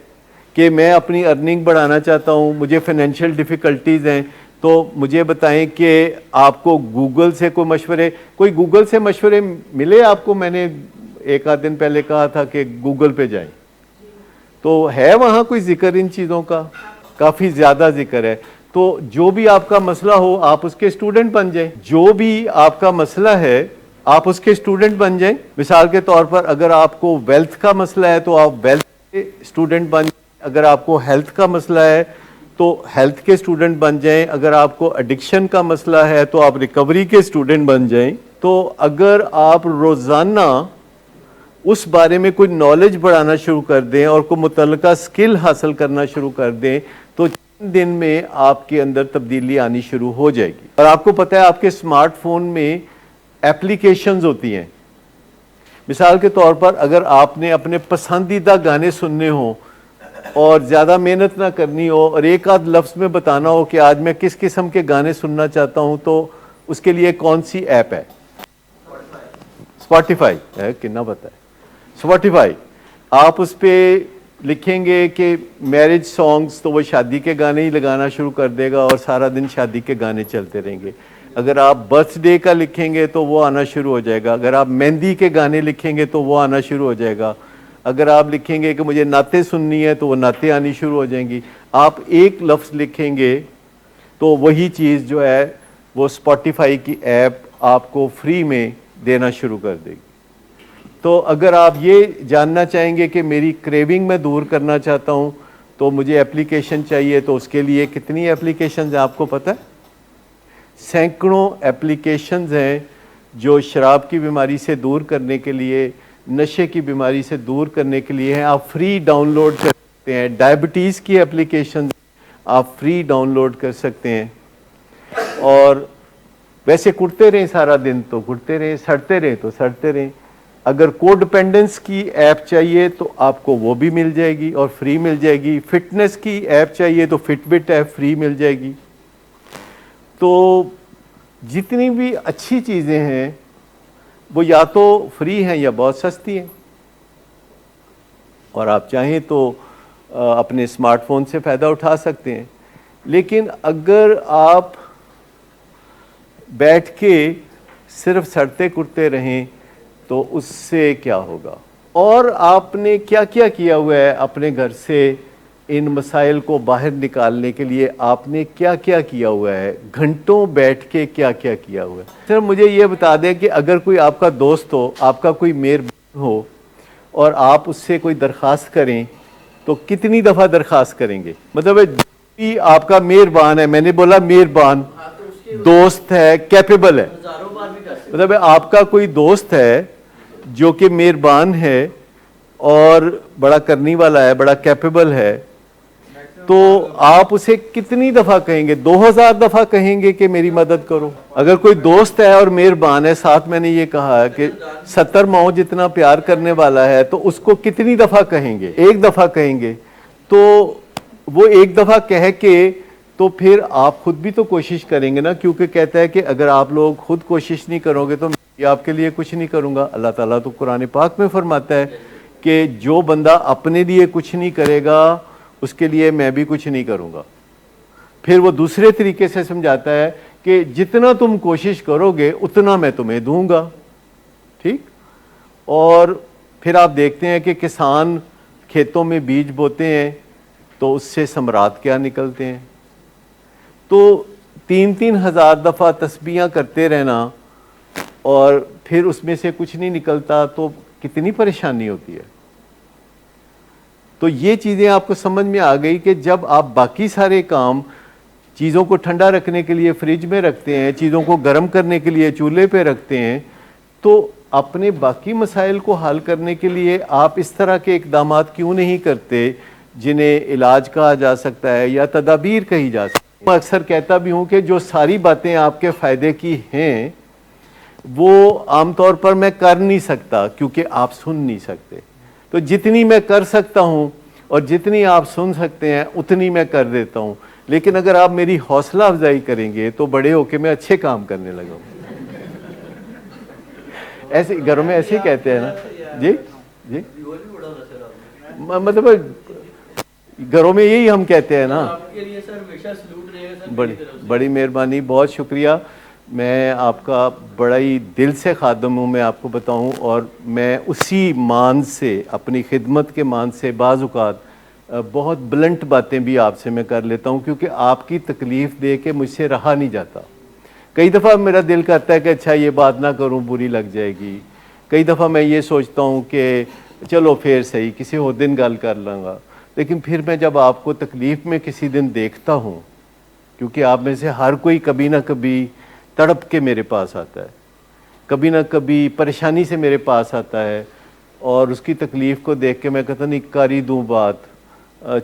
کہ میں اپنی ارننگ بڑھانا چاہتا ہوں، مجھے فائنینشیل ڈیفیکلٹیز ہیں، تو مجھے بتائیں کہ آپ کو گوگل سے کوئی گوگل سے مشورے ملے آپ کو؟ میں نے 1 دن پہلے کہا تھا کہ گوگل پہ جائیں، تو ہے وہاں کوئی ذکر ان چیزوں کا؟ کافی زیادہ ذکر ہے. تو جو بھی آپ کا مسئلہ ہو آپ اس کے اسٹوڈنٹ بن جائیں. جو بھی آپ کا مسئلہ ہے آپ اس کے اسٹوڈنٹ بن جائیں. مثال کے طور پر اگر آپ کو ویلتھ کا مسئلہ ہے تو آپ ویلتھ کے اسٹوڈنٹ بن جائیں. اگر آپ کو ہیلتھ کا مسئلہ ہے تو ہیلتھ کے اسٹوڈنٹ بن جائیں. اگر آپ کو ایڈکشن کا مسئلہ ہے تو آپ ریکوری کے اسٹوڈنٹ بن جائیں. تو اگر آپ روزانہ اس بارے میں کوئی نالج بڑھانا شروع کر دیں اور کوئی متعلقہ سکل حاصل کرنا شروع کر دیں تو چند دن میں آپ کے اندر تبدیلی آنی شروع ہو جائے گی. اور آپ کو پتہ ہے آپ کے اسمارٹ فون میں ایپلیکیشنز ہوتی ہیں. مثال کے طور پر اگر آپ نے اپنے پسندیدہ گانے سننے ہوں اور زیادہ محنت نہ کرنی ہو اور ایک آدھ لفظ میں بتانا ہو کہ آج میں کس قسم کے گانے سننا چاہتا ہوں, تو اس کے لیے کون سی ایپ ہے؟ اسپاٹیفائی ہے. کتنا پتہ ہے اسپاٹیفائی. آپ اس پہ لکھیں گے کہ میرج سانگز تو وہ شادی کے گانے ہی لگانا شروع کر دے گا اور سارا دن شادی کے گانے چلتے رہیں گے. اگر آپ برتھ ڈے کا لکھیں گے تو وہ آنا شروع ہو جائے گا. اگر آپ مہندی کے گانے لکھیں گے تو وہ آنا شروع ہو جائے گا. اگر آپ لکھیں گے کہ مجھے نعتیں سننی ہے تو وہ نعتیں آنی شروع ہو جائیں گی. آپ ایک لفظ لکھیں گے تو وہی چیز جو ہے وہ اسپاٹیفائی کی ایپ آپ کو فری میں دینا شروع کر دے گی. تو اگر آپ یہ جاننا چاہیں گے کہ میری کریونگ میں دور کرنا چاہتا ہوں تو مجھے اپلیکیشن چاہیے, تو اس کے لیے کتنی اپلیکیشنز ہیں آپ کو پتہ ہے؟ سینکڑوں اپلیکیشنز ہیں جو شراب کی بیماری سے دور کرنے کے لیے, نشے کی بیماری سے دور کرنے کے لیے ہیں. آپ فری ڈاؤن لوڈ کر سکتے ہیں. ڈائبٹیز کی اپلیکیشنز آپ فری ڈاؤن لوڈ کر سکتے ہیں. اور ویسے کٹتے رہیں سارا دن تو کٹتے رہیں, سڑتے رہیں تو سڑتے رہیں. اگر کو ڈپینڈنس کی ایپ چاہیے تو آپ کو وہ بھی مل جائے گی اور فری مل جائے گی. فٹنس کی ایپ چاہیے تو فٹ بٹ ایپ فری مل جائے گی. تو جتنی بھی اچھی چیزیں ہیں وہ یا تو فری ہیں یا بہت سستی ہیں, اور آپ چاہیں تو اپنے اسمارٹ فون سے فائدہ اٹھا سکتے ہیں. لیکن اگر آپ بیٹھ کے صرف سڑتے کٹتے رہیں تو اس سے کیا ہوگا؟ اور آپ نے کیا کیا کیا ہوا ہے اپنے گھر سے ان مسائل کو باہر نکالنے کے لیے؟ آپ نے کیا کیا کیا ہوا ہے؟ گھنٹوں بیٹھ کے کیا کیا کیا ہوا ہے؟ سر مجھے یہ بتا دیں کہ اگر کوئی آپ کا دوست ہو, آپ کا کوئی مہربان ہو, اور آپ اس سے کوئی درخواست کریں تو کتنی دفعہ درخواست کریں گے؟ مطلب آپ کا مہربان ہے, میں نے بولا مہربان, دوست ہے, کیپیبل ہے. مطلب آپ کا کوئی دوست ہے جو کہ مہربان ہے اور بڑا کرنی والا ہے, بڑا کیپیبل ہے, تو آپ اسے کتنی دفعہ کہیں گے؟ 2000 دفعہ کہیں گے کہ میری مدد کرو. اگر کوئی دوست ہے اور مہربان ہے, ساتھ میں نے یہ کہا کہ 70 ماؤں جتنا پیار کرنے والا ہے, تو اس کو کتنی دفعہ کہیں گے؟ ایک دفعہ کہیں گے. تو وہ ایک دفعہ کہہ کے تو پھر آپ خود بھی تو کوشش کریں گے نا, کیونکہ کہتا ہے کہ اگر آپ لوگ خود کوشش نہیں کرو گے تو میں آپ کے لیے کچھ نہیں کروں گا. اللہ تعالیٰ تو قرآن پاک میں فرماتا ہے کہ جو بندہ اپنے لیے کچھ نہیں کرے گا اس کے لیے میں بھی کچھ نہیں کروں گا. پھر وہ دوسرے طریقے سے سمجھاتا ہے کہ جتنا تم کوشش کرو گے اتنا میں تمہیں دوں گا. ٹھیک. اور پھر آپ دیکھتے ہیں کہ کسان کھیتوں میں بیج بوتے ہیں تو اس سے ثمرات کیا نکلتے ہیں. تو 3-3 ہزار دفعہ تسبیحاں کرتے رہنا اور پھر اس میں سے کچھ نہیں نکلتا تو کتنی پریشانی ہوتی ہے. تو یہ چیزیں آپ کو سمجھ میں آ گئی کہ جب آپ باقی سارے کام, چیزوں کو ٹھنڈا رکھنے کے لیے فریج میں رکھتے ہیں, چیزوں کو گرم کرنے کے لیے چولہے پہ رکھتے ہیں, تو اپنے باقی مسائل کو حل کرنے کے لیے آپ اس طرح کے اقدامات کیوں نہیں کرتے جنہیں علاج کہا جا سکتا ہے یا تدابیر کہی جا سکتی ہے؟ میں اکثر کہتا بھی ہوں کہ جو ساری باتیں آپ کے فائدے کی ہیں وہ عام طور پر میں کر نہیں سکتا کیونکہ آپ سن نہیں سکتے. تو جتنی میں کر سکتا ہوں اور جتنی آپ سن سکتے ہیں اتنی میں کر دیتا ہوں. لیکن اگر آپ میری حوصلہ افزائی کریں گے تو بڑے ہو کے میں اچھے کام کرنے لگا ہوں. ایسے گھروں میں ایسے ہی کہتے ہیں نا. جی جی مطلب گھروں میں یہی ہم کہتے ہیں نا. بڑی مہربانی, بہت شکریہ. میں آپ کا بڑا ہی دل سے خادم ہوں, میں آپ کو بتاؤں, اور میں اسی مان سے, اپنی خدمت کے مان سے بعض اوقات بہت بلنٹ باتیں بھی آپ سے میں کر لیتا ہوں کیونکہ آپ کی تکلیف دے کے مجھ سے رہا نہیں جاتا. کئی دفعہ میرا دل کرتا ہے کہ اچھا یہ بات نہ کروں, بری لگ جائے گی. کئی دفعہ میں یہ سوچتا ہوں کہ چلو پھر صحیح کسی اور دن گل کر لوں گا. لیکن پھر میں جب آپ کو تکلیف میں کسی دن دیکھتا ہوں، کیونکہ آپ میں سے ہر کوئی کبھی نہ کبھی تڑپ کے میرے پاس آتا ہے، کبھی نہ کبھی پریشانی سے میرے پاس آتا ہے، اور اس کی تکلیف کو دیکھ کے میں کہتا نہیں کر ہی دوں بات،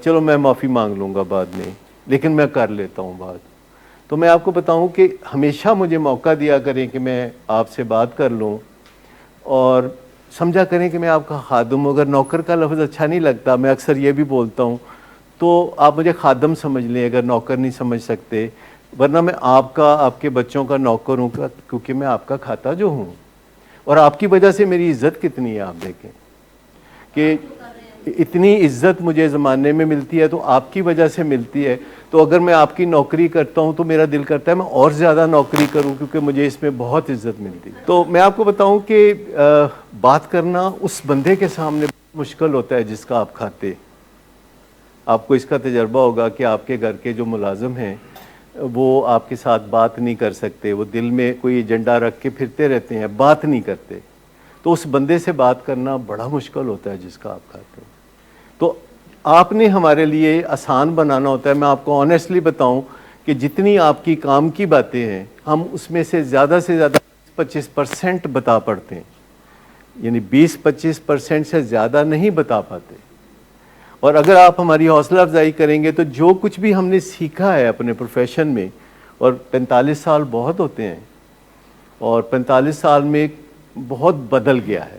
چلو میں معافی مانگ لوں گا بعد میں، لیکن میں کر لیتا ہوں بات. تو میں آپ کو بتاؤں کہ ہمیشہ مجھے موقع دیا کریں کہ میں آپ سے بات کر لوں، اور سمجھا کریں کہ میں آپ کا خادم ہوں. اگر نوکر کا لفظ اچھا نہیں لگتا، میں اکثر یہ بھی بولتا ہوں، تو آپ مجھے خادم سمجھ لیں اگر نوکر نہیں سمجھ سکتے، ورنہ میں آپ کا، آپ کے بچوں کا نوکر ہوں، کیونکہ میں آپ کا کھاتا جو ہوں. اور آپ کی وجہ سے میری عزت کتنی ہے آپ دیکھیں کہ اتنی عزت مجھے زمانے میں ملتی ہے تو آپ کی وجہ سے ملتی ہے. تو اگر میں آپ کی نوکری کرتا ہوں تو میرا دل کرتا ہے میں اور زیادہ نوکری کروں، کیونکہ مجھے اس میں بہت عزت ملتی ہے. تو میں آپ کو بتاؤں کہ بات کرنا اس بندے کے سامنے مشکل ہوتا ہے جس کا آپ کھاتے. آپ کو اس کا تجربہ ہوگا کہ آپ کے گھر کے جو ملازم ہیں وہ آپ کے ساتھ بات نہیں کر سکتے، وہ دل میں کوئی ایجنڈا رکھ کے پھرتے رہتے ہیں، بات نہیں کرتے. تو اس بندے سے بات کرنا بڑا مشکل ہوتا ہے جس کا آپ کھاتے ہیں. تو آپ نے ہمارے لیے آسان بنانا ہوتا ہے. میں آپ کو آنیسٹلی بتاؤں کہ جتنی آپ کی کام کی باتیں ہیں ہم اس میں سے زیادہ 25% بتا پڑتے ہیں، یعنی 20-25% سے زیادہ نہیں بتا پاتے. اور اگر آپ ہماری حوصلہ افزائی کریں گے تو جو کچھ بھی ہم نے سیکھا ہے اپنے پروفیشن میں، اور 45 سال بہت ہوتے ہیں، اور 45 سال میں بہت بدل گیا ہے.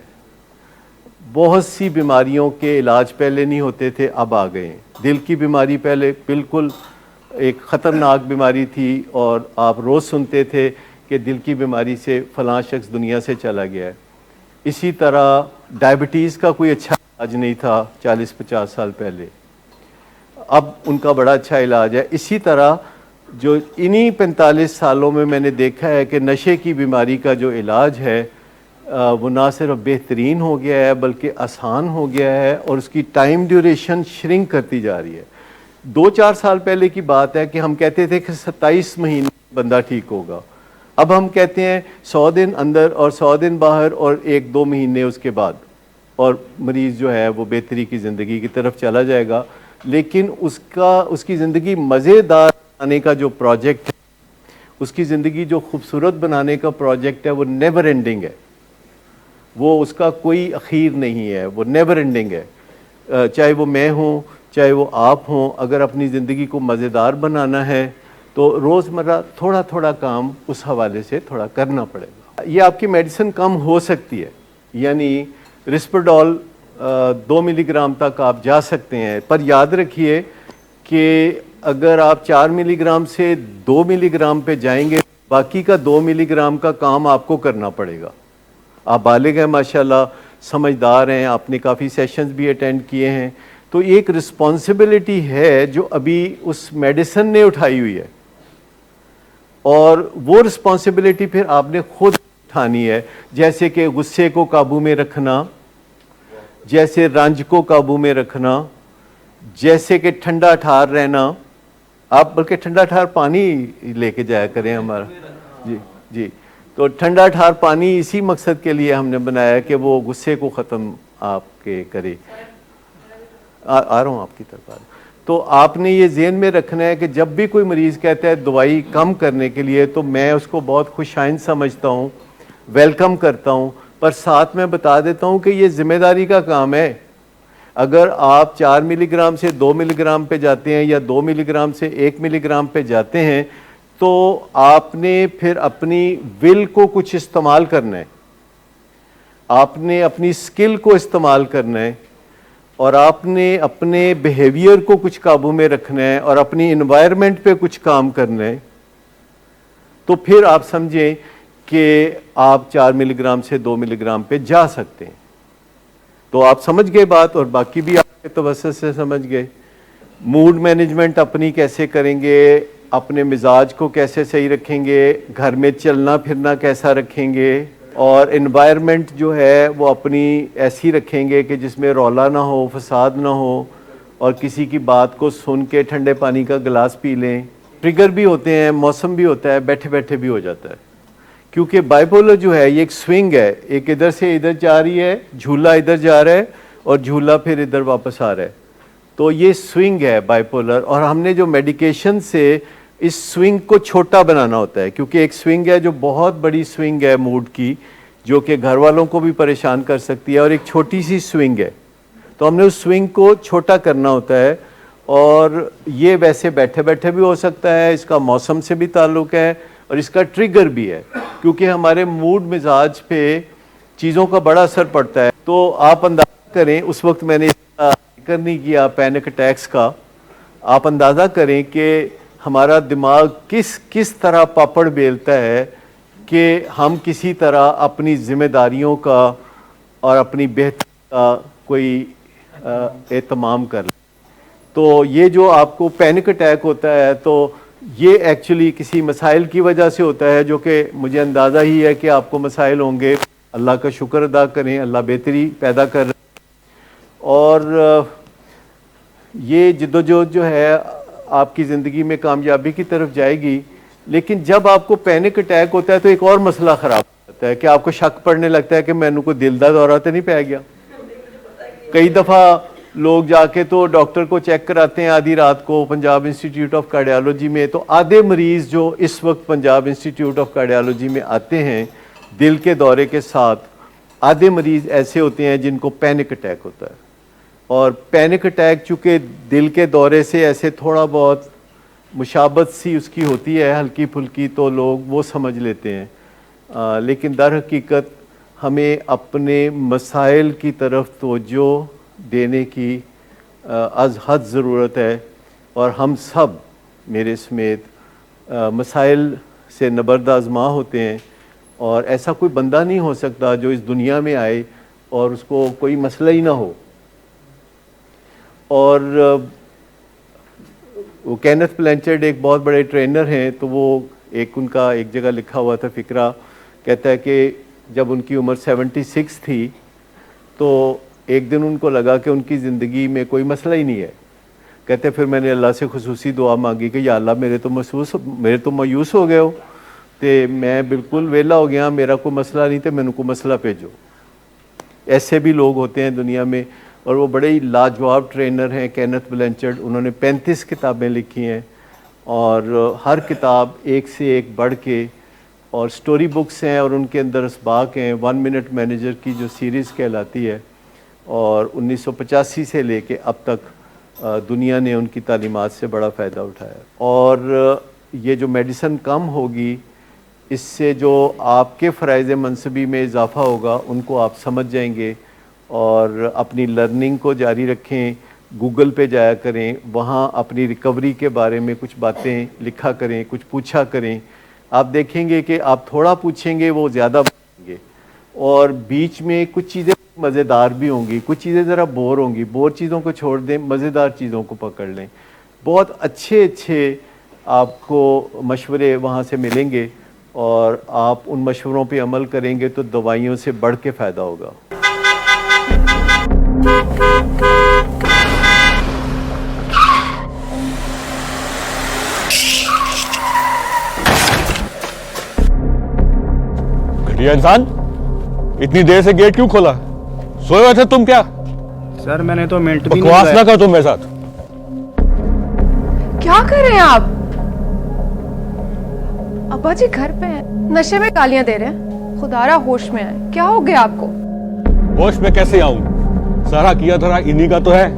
بہت سی بیماریوں کے علاج پہلے نہیں ہوتے تھے، اب آ گئے ہیں. دل کی بیماری پہلے بالکل ایک خطرناک بیماری تھی، اور آپ روز سنتے تھے کہ دل کی بیماری سے فلاں شخص دنیا سے چلا گیا ہے. اسی طرح ڈائبٹیز کا کوئی اچھا علاج نہیں تھا 40-50 سال پہلے، اب ان کا بڑا اچھا علاج ہے. اسی طرح جو انہی 45 سالوں میں نے دیکھا ہے کہ نشے کی بیماری کا جو علاج ہے وہ نہ صرف بہترین ہو گیا ہے بلکہ آسان ہو گیا ہے، اور اس کی ٹائم ڈیوریشن شرنک کرتی جا رہی ہے. 2-4 سال پہلے کی بات ہے کہ ہم کہتے تھے کہ 27 مہینے بندہ ٹھیک ہوگا. اب ہم کہتے ہیں 100 دن اندر اور 100 دن باہر اور 1-2 مہینے اس کے بعد، اور مریض جو ہے وہ بہتری کی زندگی کی طرف چلا جائے گا. لیکن اس کی زندگی مزیدار بنانے کا جو پروجیکٹ ہے، اس کی زندگی جو خوبصورت بنانے کا پروجیکٹ ہے، وہ نیور اینڈنگ ہے. وہ اس کا کوئی اخیر نہیں ہے، وہ نیور اینڈنگ ہے. چاہے وہ میں ہوں، چاہے وہ آپ ہوں، اگر اپنی زندگی کو مزیدار بنانا ہے تو روزمرہ تھوڑا تھوڑا کام اس حوالے سے تھوڑا کرنا پڑے گا. یہ آپ کی میڈیسن کم ہو سکتی ہے، یعنی رسپیڈول 2 ملی گرام تک آپ جا سکتے ہیں، پر یاد رکھیے کہ اگر آپ 4 ملی گرام سے 2 ملی گرام پہ جائیں گے، باقی کا 2 ملی گرام کا کام آپ کو کرنا پڑے گا. آپ بالغ ہیں ماشاءاللہ، سمجھدار ہیں، آپ نے کافی سیشنز بھی اٹینڈ کیے ہیں، تو ایک رسپانسبلٹی ہے جو ابھی اس میڈیسن نے اٹھائی ہوئی ہے، اور وہ رسپانسبلٹی پھر آپ نے خود اٹھانی ہے. جیسے کہ غصے کو قابو میں رکھنا، جیسے رنج کو قابو میں رکھنا، جیسے کہ ٹھنڈا ٹھار رہنا. آپ بلکہ ٹھنڈا ٹھار پانی لے کے جایا کریں ہمارا. جی تو ٹھنڈا ٹھار پانی اسی مقصد کے لیے ہم نے بنایا کہ وہ غصے کو ختم آپ کے کرے. آ رہا ہوں آپ کی طرف. تو آپ نے یہ ذہن میں رکھنا ہے کہ جب بھی کوئی مریض کہتا ہے دوائی کم کرنے کے لیے، تو میں اس کو بہت خوش آئند سمجھتا ہوں، ویلکم کرتا ہوں، پر ساتھ میں بتا دیتا ہوں کہ یہ ذمہ داری کا کام ہے. اگر آپ 4 ملی گرام سے 2 ملی گرام پہ جاتے ہیں، یا 2 ملی گرام سے 1 ملی گرام پہ جاتے ہیں، تو آپ نے پھر اپنی ول کو کچھ استعمال کرنا ہے، آپ نے اپنی سکل کو استعمال کرنا ہے، اور آپ نے اپنے بیہیویئر کو کچھ قابو میں رکھنا ہے، اور اپنی انوائرمنٹ پہ کچھ کام کرنا ہے. تو پھر آپ سمجھیں کہ آپ 4 ملی گرام سے 2 ملی گرام پہ جا سکتے ہیں. تو آپ سمجھ گئے بات، اور باقی بھی آپ کے توسط سے سمجھ گئے. موڈ مینجمنٹ اپنی کیسے کریں گے، اپنے مزاج کو کیسے صحیح رکھیں گے، گھر میں چلنا پھرنا کیسا رکھیں گے، اور انوائرمنٹ جو ہے وہ اپنی ایسی رکھیں گے کہ جس میں رولا نہ ہو، فساد نہ ہو، اور کسی کی بات کو سن کے ٹھنڈے پانی کا گلاس پی لیں. ٹریگر بھی ہوتے ہیں، موسم بھی ہوتا ہے، بیٹھے بیٹھے بھی ہو جاتا ہے، کیونکہ بائیپولر جو ہے یہ ایک سوئنگ ہے، ایک ادھر سے ادھر جا رہی ہے، جھولا ادھر جا رہا ہے اور جھولا پھر ادھر واپس آ رہا ہے. تو یہ سوئنگ ہے بائیپولر, اور ہم نے جو میڈیکیشن سے اس سوئنگ کو چھوٹا بنانا ہوتا ہے, کیونکہ ایک سوئنگ ہے جو بہت بڑی سوئنگ ہے موڈ کی, جو کہ گھر والوں کو بھی پریشان کر سکتی ہے, اور ایک چھوٹی سی سوئنگ ہے. تو ہم نے اس سوئنگ کو چھوٹا کرنا ہوتا ہے, اور یہ ویسے بیٹھے بیٹھے بھی ہو سکتا ہے, اس کا موسم سے بھی تعلق ہے, اور اس کا ٹریگر بھی ہے, کیونکہ ہمارے موڈ مزاج پہ چیزوں کا بڑا اثر پڑتا ہے. تو آپ اندازہ کریں, اس وقت میں نے ذکر نہیں کیا پینک اٹیکس کا, آپ اندازہ کریں کہ ہمارا دماغ کس طرح پاپڑ بیلتا ہے کہ ہم کسی طرح اپنی ذمہ داریوں کا اور اپنی بہتری کا کوئی اہتمام کر لیں. تو یہ جو آپ کو پینک اٹیک ہوتا ہے, تو یہ ایکچولی کسی مسائل کی وجہ سے ہوتا ہے, جو کہ مجھے اندازہ ہی ہے کہ آپ کو مسائل ہوں گے. اللہ کا شکر ادا کریں, اللہ بہتری پیدا کر رہے ہیں. اور یہ جدوجہد جو ہے آپ کی زندگی میں کامیابی کی طرف جائے گی. لیکن جب آپ کو پینک اٹیک ہوتا ہے تو ایک اور مسئلہ خراب ہوتا ہے کہ آپ کو شک پڑنے لگتا ہے کہ میں نے کوئی دل دا دورہ تو نہیں پہ گیا. کئی دفعہ لوگ جا کے تو ڈاکٹر کو چیک کراتے ہیں آدھی رات کو پنجاب انسٹیٹیوٹ آف کارڈیالوجی میں. تو آدھے مریض جو اس وقت پنجاب انسٹیٹیوٹ آف کارڈیالوجی میں آتے ہیں دل کے دورے کے ساتھ, آدھے مریض ایسے ہوتے ہیں جن کو پینک اٹیک ہوتا ہے. اور پینک اٹیک چونکہ دل کے دورے سے ایسے تھوڑا بہت مشابہت سی اس کی ہوتی ہے ہلکی پھلکی, تو لوگ وہ سمجھ لیتے ہیں. لیکن در حقیقت ہمیں اپنے مسائل کی طرف توجہ دینے کی از حد ضرورت ہے, اور ہم سب میرے سمیت مسائل سے نبرد آزما ہوتے ہیں. اور ایسا کوئی بندہ نہیں ہو سکتا جو اس دنیا میں آئے اور اس کو کوئی مسئلہ ہی نہ ہو. اور وہ کینتھ بلینچرڈ ایک بہت بڑے ٹرینر ہیں, تو وہ ان کا ایک جگہ لکھا ہوا تھا فقرہ, کہتا ہے کہ جب ان کی عمر 76 تھی تو ایک دن ان کو لگا کہ ان کی زندگی میں کوئی مسئلہ ہی نہیں ہے. کہتے پھر میں نے اللہ سے خصوصی دعا مانگی کہ یا اللہ میرے تو مایوس ہو گئے ہو, تے میں بالکل ویلا ہو گیا, میرا کوئی مسئلہ نہیں, تے مینوں کوئی مسئلہ بھیجو. ایسے بھی لوگ ہوتے ہیں دنیا میں, اور وہ بڑے ہی لاجواب ٹرینر ہیں کینتھ بلینچرڈ. انہوں نے 35 کتابیں لکھی ہیں, اور ہر کتاب ایک سے ایک بڑھ کے, اور سٹوری بکس ہیں, اور ان کے اندر اسباق ہیں. 1 منٹ مینیجر کی جو سیریز کہلاتی ہے, اور 1985 سے لے کے اب تک دنیا نے ان کی تعلیمات سے بڑا فائدہ اٹھایا. اور یہ جو میڈیسن کم ہوگی, اس سے جو آپ کے فرائض منصبی میں اضافہ ہوگا ان کو آپ سمجھ جائیں گے, اور اپنی لرننگ کو جاری رکھیں. گوگل پہ جایا کریں, وہاں اپنی ریکوری کے بارے میں کچھ باتیں لکھا کریں, کچھ پوچھا کریں. آپ دیکھیں گے کہ آپ تھوڑا پوچھیں گے وہ زیادہ پوچھیں گے, اور بیچ میں کچھ چیزیں مزیدار بھی ہوں گی, کچھ چیزیں ذرا بور ہوں گی. بور چیزوں کو چھوڑ دیں, مزیدار چیزوں کو پکڑ لیں. بہت اچھے آپ کو مشورے وہاں سے ملیں گے, اور آپ ان مشوروں پہ عمل کریں گے تو دوائیوں سے بڑھ کے فائدہ ہوگا. گھٹیا انسان, اتنی دیر سے گیٹ کیوں کھولا؟ سوئے ہوئے تھے تم کیا؟ سر میں نے تو منٹ بھی بکواس نہ کر تم میرے ساتھ. کیا کر رہے ہیں آپ؟ ابا جی گھر پہ ہیں, نشے میں گالیاں دے رہے ہیں. خدا را ہوش میں آئے, کیا ہو گیا آپ کو؟ ہوش میں کیسے آؤں؟ سارا کیا دھرا انہی کا تو ہے.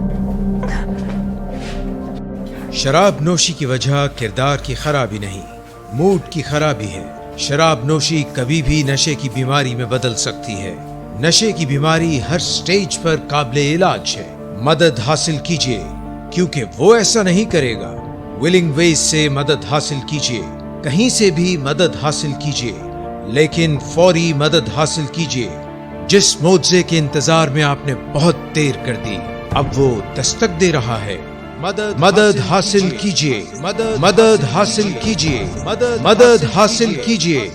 شراب نوشی کی وجہ کردار کی خرابی نہیں, موڈ کی خرابی ہے. شراب نوشی کبھی بھی نشے کی بیماری میں بدل سکتی ہے. نشے کی بیماری ہر سٹیج پر قابل علاج ہے. مدد حاصل کیجیے, کیونکہ وہ ایسا نہیں کرے گا. ولنگ ویز سے مدد حاصل کیجیے, کہیں سے بھی مدد حاصل کیجیے, لیکن فوری مدد حاصل کیجیے. جس معجزے کے انتظار میں آپ نے بہت دیر کر دی, اب وہ دستک دے رہا ہے. مدد حاصل کیجیے, مدد حاصل کیجیے, مدد حاصل کیجیے.